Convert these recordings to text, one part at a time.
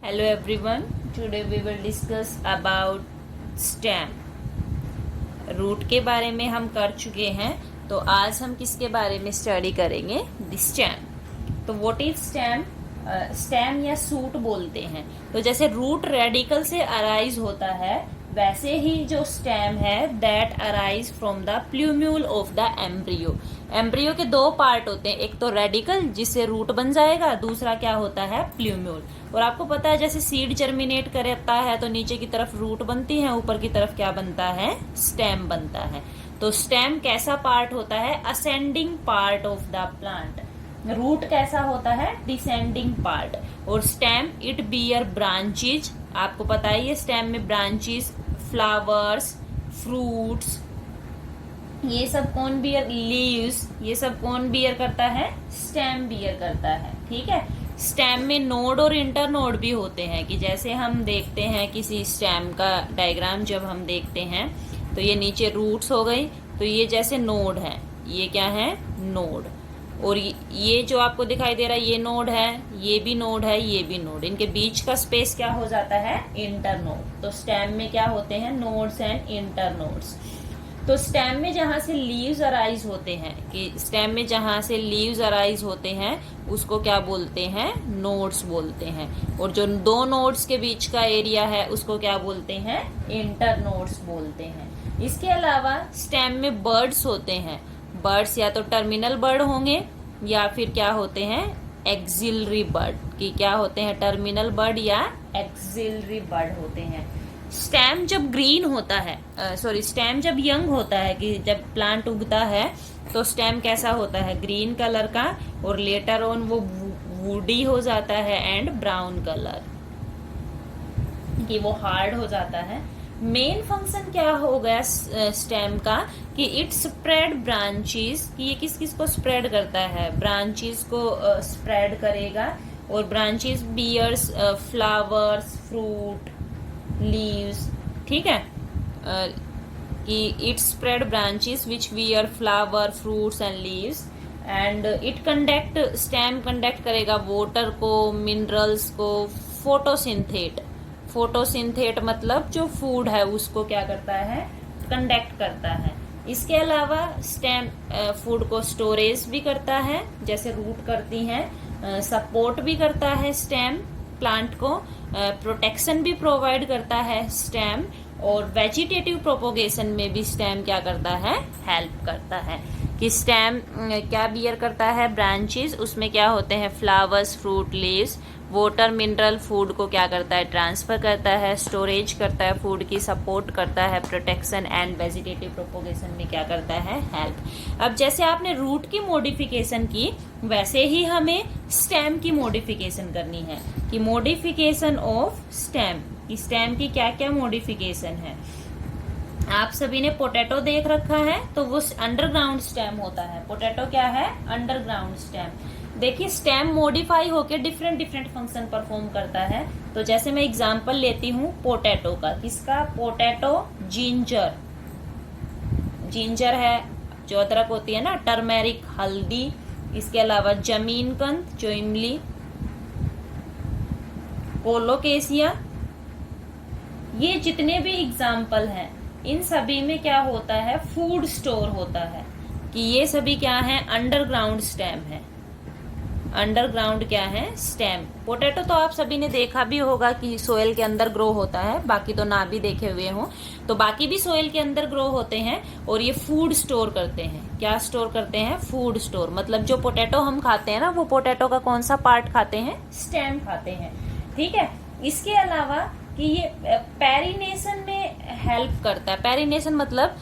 Hello everyone. Today we will discuss about stem. Root के बारे में हम कर चुके हैं, तो आज हम किसके बारे में स्टडी करेंगे? The stem. तो व्हाट इज स्टेम? स्टेम या सूट बोलते हैं. तो जैसे रूट रेडिकल से अराइज होता है, वैसे ही जो स्टेम है that arise from the plumule of the embryo. Embryo के दो पार्ट होते हैं, एक तो रेडिकल जिससे रूट बन जाएगा, दूसरा क्या होता है? प्लूम्यूल. और आपको पता है जैसे सीड जर्मिनेट करता है तो नीचे की तरफ रूट बनती है, ऊपर की तरफ क्या बनता है? स्टेम बनता है. तो स्टेम कैसा पार्ट होता है? Ascending part of the plant. Root कैसा होता है? Descending part. और स्टेम इट बियर ब्रांचेज. आपको पता है ये स्टेम में ब्रांचेस, फ्लावर्स, फ्रूट्स, ये सब कौन बियर? लीव्स. ये सब कौन बियर करता है? स्टेम बियर करता है. ठीक है. स्टेम में नोड और इंटर नोड भी होते हैं, कि जैसे हम देखते हैं किसी स्टेम का डायग्राम जब हम देखते हैं तो ये नीचे रूट्स हो गई, तो ये जैसे नोड है, ये क्या है? नोड. और ये जो आपको दिखाई दे रहा है ये नोड है, ये भी नोड है, ये भी नोड. इनके बीच का स्पेस क्या हो जाता है? Inter node. तो स्टेम में क्या होते हैं? Nodes and inter nodes. तो स्टेम में जहां से लीव्स अराइज होते हैं, कि स्टेम में जहां से लीव्स अराइज होते हैं उसको क्या बोलते हैं? नोड्स बोलते हैं. और जो दो नोड्स के बीच का एरिया है उसको क्या बोलते हैं? इंटर नोड्स बोलते हैं. इसके अलावा स्टेम में बर्ड्स होते हैं. बर्ड्स या तो टर्मिनल बर्ड होंगे या फिर क्या होते हैं? Axillary bud. कि क्या होते हैं? टर्मिनल बर्ड या एक्सिलरी बर्ड होते हैं. स्टेम जब ग्रीन होता है, स्टेम जब यंग होता है, कि जब प्लांट उगता है तो स्टेम कैसा होता है? ग्रीन कलर का. और लेटर ऑन वो वुडी हो जाता है एंड ब्राउन कलर, कि वो हार्ड हो जाता है. मेन फंक्शन क्या हो गया स्टेम का? कि इट स्प्रेड ब्रांचेस. कि ये किस किस को स्प्रेड करता है? ब्रांचेस को स्प्रेड करेगा. और branches bears flowers, fruit, leaves. ठीक है. कि it spread branches which wear flower, fruits and leaves. And it conduct, stem conduct करेगा वाटर को, मिनरल्स को, फोटोसिंथेट. फोटोसिंथेट मतलब जो फूड है उसको क्या करता है? कंडक्ट करता है. इसके अलावा स्टेम फूड को स्टोरेज भी करता है, जैसे रूट करती हैं. सपोर्ट भी करता है स्टेम प्लांट को. प्रोटेक्शन भी प्रोवाइड करता है स्टेम. और वेजिटेटिव प्रोपोगेशन में भी स्टेम क्या करता है? हेल्प करता है. कि स्टेम क्या बियर करता है? ब्रांचेस. उसमें क्या होते हैं? Flowers, fruit, leaves. Water, mineral, food को क्या करता है? ट्रांसफर करता है. स्टोरेज करता है फूड की. सपोर्ट करता है. प्रोटेक्शन एंड वेजिटेटिव प्रोपोगेशन में क्या करता है? हेल्प. अब जैसे आपने रूट की मॉडिफिकेशन की, वैसे ही हमें स्टेम की मॉडिफिकेशन करनी है. कि मॉडिफिकेशन ऑफ स्टेम, कि स्टेम की क्या क्या मॉडिफिकेशन है. आप सभी ने पोटैटो देख रखा है, तो वो अंडरग्राउंड स्टेम होता है. पोटैटो क्या है? Underground stem. देखिए स्टेम मॉडिफाई होकर डिफरेंट डिफरेंट फंक्शन परफॉर्म करता है. तो जैसे मैं एग्जांपल लेती हूँ पोटैटो का. किसका? पोटैटो. जिंजर. जिंजर है जो अदरक होती है ना. टर्मेरिक, हल्दी. इसके अलावा जमीनकंद जो इमली. कोलोकेसिया. ये जितने भी एग्जाम्पल हैं इन सभी में क्या होता है? फूड स्टोर होता है. कि ये सभी क्या है? अंडरग्राउंड स्टेम है. अंडरग्राउंड क्या है? स्टेम. पोटैटो तो आप सभी ने देखा भी होगा कि सोयल के अंदर ग्रो होता है, बाकी तो ना भी देखे हुए हो. तो बाकी भी सोयल के अंदर ग्रो होते हैं और ये फूड स्टोर करते हैं. क्या स्टोर करते हैं? Food store. मतलब जो पोटैटो हम खाते हैं ना, वो पोटैटो का कौन सा पार्ट खाते हैं? स्टेम खाते हैं. ठीक है. इसके अलावा कि ये पेरिनेशन में हेल्प करता है. पेरिनेशन मतलब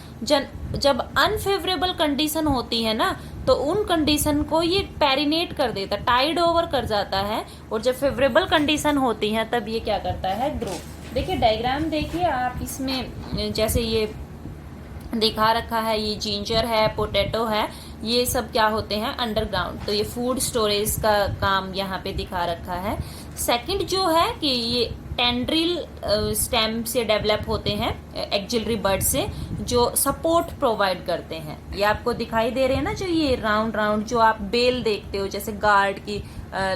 जब अनफेवरेबल कंडीशन होती है ना, तो उन कंडीशन को ये पेरिनेट कर देता है, टाइड ओवर कर जाता है. और जब फेवरेबल कंडीशन होती है तब ये क्या करता है? ग्रो. देखिए डायग्राम देखिए आप. इसमें जैसे ये दिखा रखा है, ये जिंजर है, पोटैटो है, ये सब क्या होते हैं? अंडरग्राउंड. तो ये फूड स्टोरेज का काम यहाँ पे दिखा रखा है. सेकंड जो है कि ये टेंड्रिल स्टेम से डेवलप होते हैं, एक्जिलरी बड से, जो सपोर्ट प्रोवाइड करते हैं। ये आपको दिखाई दे रहे हैं ना, जो ये राउंड राउंड जो आप बेल देखते हो, जैसे गार्ड की,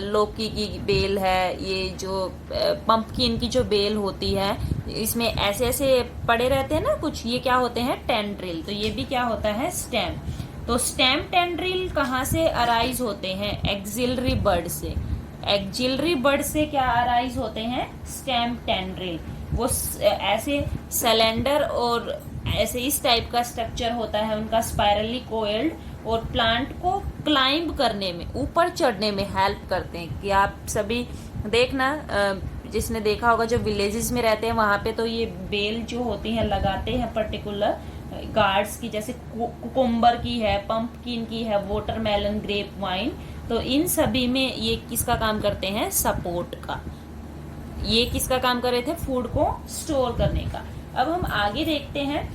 लौकी की बेल है, ये जो पंपकिन की जो बेल होती है, इसमें ऐसे ऐसे पड़े रहते हैं ना कुछ, ये क्या होते हैं? टेंड्रिल। तो ये भी क्या होता है? स्टेम। तो स्टेम टेंड्रिल कहाँ से अराइज होते हैं? एक्जिलरी बड से। एक्जिलरी बड से क्या अराइज होते हैं? Stem tendril. वो ऐसे सिलेंडर और ऐसे इस टाइप का स्ट्रक्चर होता है उनका, स्पाइरली कोइल्ड, और प्लांट को क्लाइंब करने में, ऊपर चढ़ने में हेल्प करते हैं। कि आप सभी देखना, जिसने देखा होगा, जो विलेजेस में रहते हैं वहां पे तो ये बेल जो होती है लगाते हैं पर्टिकुलर गार्ड्स की, जैसे कुकुम्बर की है, पंपकिन की है, वाटरमेलन, ग्रेप वाइन। तो इन सभी में ये किसका काम करते हैं? सपोर्ट का। ये किसका काम कर रहे थे? फूड को स्टोर करने का। अब हम आगे देखते हैं।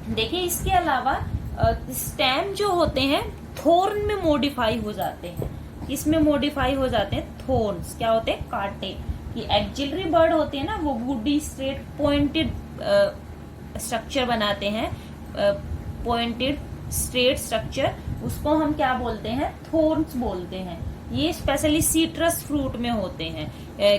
देखिए, इसके अलावा स्टेम जो होते हैं थोर्न में मॉडिफाई हो जाते हैं। इसमें मॉडिफाई हो जाते हैं थोर्न्स। क्या होते हैं? कांटे। कि एक्जिलरी बर्ड होते हैं ना, वो वुडी स्ट्रेट पॉइंटेड स्ट्रक्चर बनाते हैं, पॉइंटेड स्ट्रेट स्ट्रक्चर, उसको हम क्या बोलते हैं? थोर्न्स बोलते हैं। ये स्पेशली सीट्रस फ्रूट में होते हैं,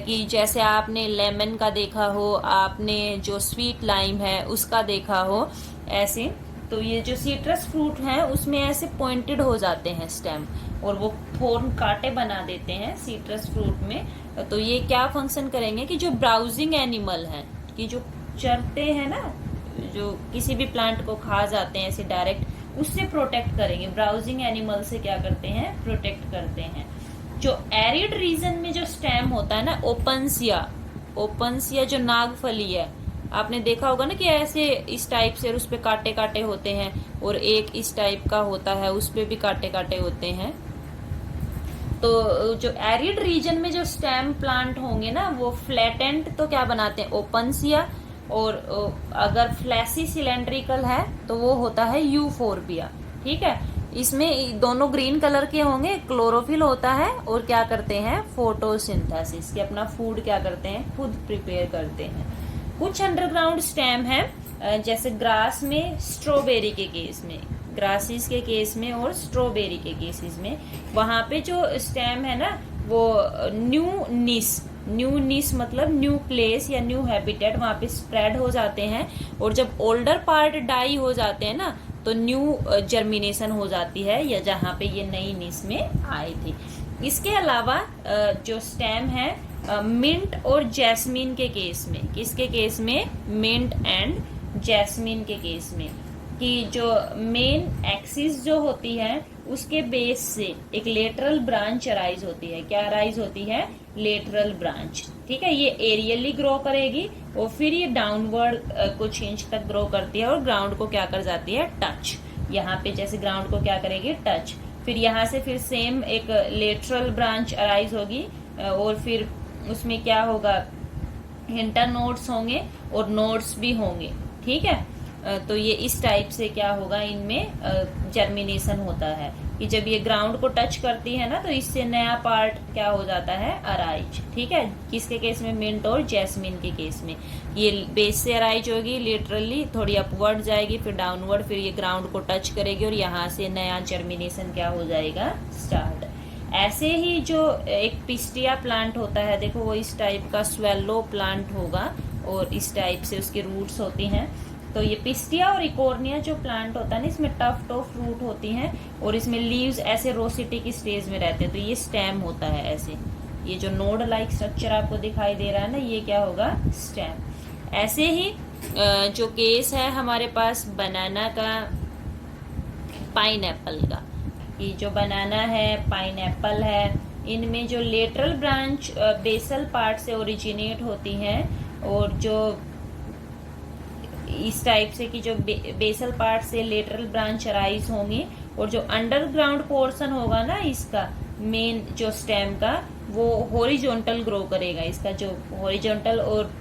कि जैसे आपने लेमन का देखा हो, आपने जो स्वीट लाइम है उसका देखा हो, ऐसे। तो ये जो सीट्रस फ्रूट हैं उसमें ऐसे पॉइंटेड हो जाते हैं स्टेम, और वो थोर्न कांटे बना देते हैं सीट्रस फ्रूट में। तो ये क्या फंक्शन करेंगे कि जो ब्राउजिंग एनिमल हैं, कि जो चरते हैं ना, जो किसी भी प्लांट को खा जाते हैं ऐसे डायरेक्ट, उससे प्रोटेक्ट करेंगे। ब्राउजिंग एनिमल से क्या करते हैं? प्रोटेक्ट करते हैं। जो एरिड रीजन में जो स्टेम होता है ना, ओपनसिया जो नागफली है, आपने देखा होगा ना कि ऐसे इस टाइप से, और उस पे कांटे कांटे होते हैं, और एक इस टाइप का होता है उस पे भी कांटे कांटे होते हैं। तो जो एरिड रीजन में जो स्टेम प्लांट होंगे ना, वो फ्लैटेंड तो क्या बनाते हैं? ओपनसिया। और अगर फ्लैसी सिलेंड्रिकल है तो वो होता है यूफोर्बिया। ठीक है, इसमें दोनों ग्रीन कलर के होंगे, क्लोरोफिल होता है, और क्या करते हैं? फोटोसिंथेसिस, कि अपना फूड क्या करते हैं? खुद प्रिपेयर करते हैं। कुछ अंडरग्राउंड स्टेम है, जैसे ग्रास में, स्ट्रॉबेरी के केस में, ग्रासेस के केस में और स्ट्रॉबेरी के केसेस में, वहां पे जो स्टेम है ना, वो न्यू निस मतलब न्यू प्लेस या न्यू हैबिटेट, वहां पे स्प्रेड हो जाते हैं। और जब ओल्डर पार्ट डाई हो जाते हैं ना, तो न्यू जर्मिनेशन हो जाती है, या जहाँ पे ये नई निस में आए थे। इसके अलावा जो स्टेम है मिंट और जैस्मिन के केस में, किसके केस में? मिंट एंड जैस्मिन के केस में, कि जो मेन एक्सिस जो होती है उसके बेस से एक लेटरल ब्रांच अराइज होती है। क्या अराइज होती है? Lateral branch. ठीक है, ये एरियली ग्रो करेगी और फिर ये डाउनवर्ड कुछ इंच तक ग्रो करती है, और ग्राउंड को क्या कर जाती है? टच। यहाँ पे जैसे ग्राउंड को क्या करेगी? टच। फिर यहाँ से फिर सेम एक लेटरल ब्रांच अराइज होगी, और फिर उसमें क्या होगा? इंटरनोड्स होंगे और नोड्स भी होंगे। ठीक है, तो ये इस टाइप से क्या होगा? इनमें जर्मिनेशन होता है, कि जब ये ग्राउंड को टच करती है ना, तो इससे नया पार्ट क्या हो जाता है? अराइज। ठीक है, किसके केस में? मिंट और जैस्मिन के केस में ये बेस से अराइज होगी, लिटरली थोड़ी अपवर्ड जाएगी, फिर डाउनवर्ड, फिर ये ग्राउंड को टच करेगी, और यहाँ से नया जर्मिनेशन क्या हो जाएगा? स्टार्ट। ऐसे ही जो एक पिस्टिया प्लांट होता है, देखो वो इस टाइप का स्वेलो प्लांट होगा, और इस टाइप से उसकी रूट्स होती हैं। तो ये पिस्टिया और इकोर्निया जो प्लांट होता है ना, इसमें टफ्ट ऑफ रूट होती हैं, और इसमें लीव्स ऐसे रोसिटी की स्टेज में रहते हैं। तो ये स्टेम होता है ऐसे, ये जो नोड लाइक स्ट्रक्चर आपको दिखाई दे रहा है ना, ये क्या होगा? स्टेम। ऐसे ही जो केस है हमारे पास बनाना का, पाइनएप्पल का, कि जो बनाना है, पाइनएप्पल है, इनमें जो लेटरल ब्रांच बेसल पार्ट से ओरिजिनेट होती हैं, और जो इस टाइप से कि जो बेसल पार्ट से लेटरल ब्रांच अराइज होंगी, और जो अंडरग्राउंड पोर्शन होगा ना इसका, मेन जो स्टेम का, वो हॉरिजॉन्टल ग्रो करेगा। इसका जो हॉरिजॉन्टल और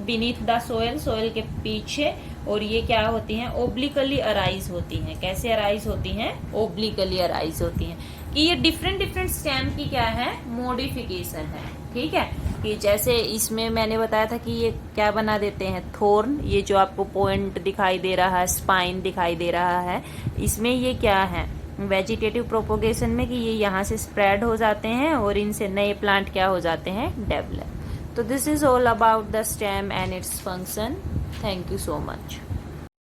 बीनीथ द सोयल के पीछे, और ये क्या होती हैं? ओब्लिकली अराइज होती हैं। कैसे अराइज होती हैं? ओब्लिकली अराइज होती हैं। कि ये डिफरेंट स्टेम की क्या है? मॉडिफिकेशन है। ठीक है, कि जैसे इसमें मैंने बताया था कि ये क्या बना देते हैं, थोर्न, ये जो आपको पॉइंट दिखाई दे रहा है, स्पाइन दिखाई दे रहा है, इसमें ये क्या है वेजिटेटिव प्रोपोगेशन में, कि ये यहाँ से स्प्रेड हो जाते हैं और इनसे नए प्लांट क्या हो जाते हैं, डेवलप। तो this is all about the stem and its function. Thank you so much.